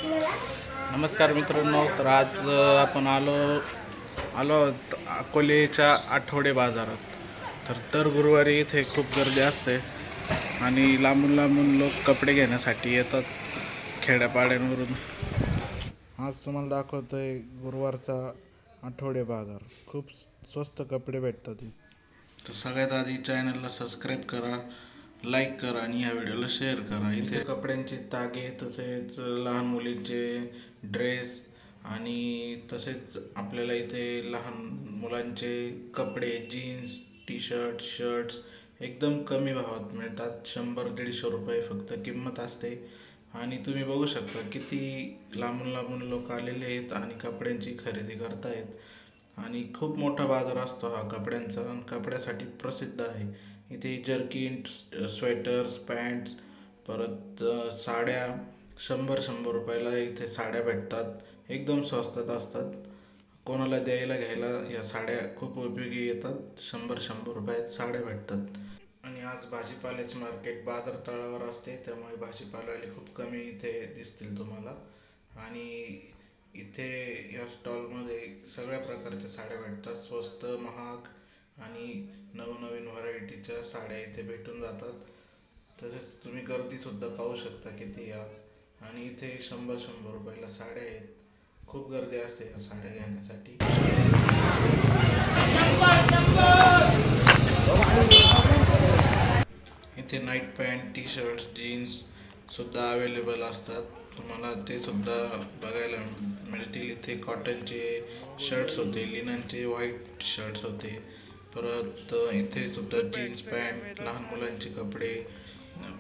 नमस्कार मित्रांनो. तर आज आपण आलो आहोत अकोलेच्या आठवडे बाजारात. दर गुरुवारी इथे खूप गर्दी असते आणि लांबून लांबून लोक कपडे घेण्यासाठी येतात खेड्यापाड्यांवरून. आज तुम्हाला दाखवतोय गुरुवारचा आठवडे बाजार. खूप स्वस्त कपडे भेटतात इथे. तर सगळ्यात आधी चॅनलला सबस्क्राईब करा, लाईक करा आणि या व्हिडिओला शेअर करा. इथे कपड्यांचे तागे, तसेच लहान मुलींचे ड्रेस आणि तसेच आपल्याला इथे लहान मुलांचे कपडे, जीन्स, टी शर्ट, शर्ट्स एकदम कमी भावात मिळतात. 100-150 रुपये फक्त किंमत असते. आणि तुम्ही बघू शकता किती लांबून लांबून लोक आलेले आहेत आणि कपड्यांची खरेदी करतायत. आणि खूप मोठा बाजार असतो हा कपड्यांचा आणि कपड्यासाठी प्रसिद्ध आहे. इथे जर्किन, स्वेटर्स, पॅन्ट्स, परत साड्या 100-100 रुपयाला इथे साड्या भेटतात. एकदम स्वस्तात असतात. कोणाला द्यायला घ्यायला या साड्या खूप उपयोगी येतात. 100-100 रुपयात साड्या भेटतात. आणि आज भाजीपाल्याचे मार्केट बाजार तळावर असते, त्यामुळे भाजीपालावाले खूप कमी इथे दिसतील तुम्हाला. आणि इथे या स्टॉलमध्ये सगळ्या प्रकारच्या साड्या भेटतात. स्वस्त, महाग आणि नवनवीन व्हरायटीच्या साड्या इथे भेटून जातात. तसेच तुम्ही गर्दीसुद्धा पाहू शकता किती आज. आणि इथे 100-100 रुपयाला साड्या आहेत. खूप गर्दी असते या साड्या घेण्यासाठी. इथे night pant, T shirts, jeans सुद्धा अवेलेबल असतात. तुम्हाला ते सुद्धा बघायला मिळतील. इथे कॉटनचे शर्ट्स होते, लिननचे व्हाईट शर्ट्स होते. परत इथे सुद्धा जीन्स पॅन्ट, लहान मुलांचे कपडे.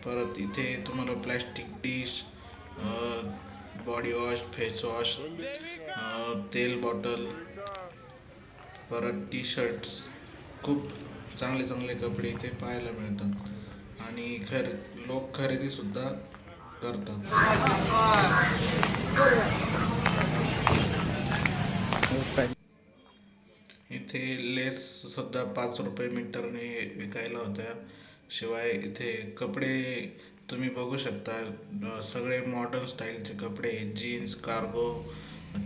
परत इथे तुम्हाला plastic dish, body wash, face wash, तेल बॉटल, परत टी शर्ट्स, खूप चांगले चांगले कपडे इथे पाहायला मिळतात. आणि लोक खरेदी सुद्धा करतात. इथे लेस सुद्धा 5 रुपये मीटरने विकायला होत्या. शिवाय इथे कपडे तुम्ही बघू शकता, सगळे मॉडर्न स्टाईलचे कपडे, jeans, cargo,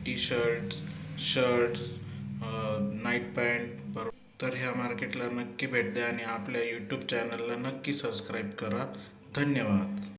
T shirts, shirts, night pant. तर ह्या मार्केटला नक्की भेट द्या आणि आपल्या यूट्यूब चॅनलला नक्की सबस्क्राईब करा. धन्यवाद.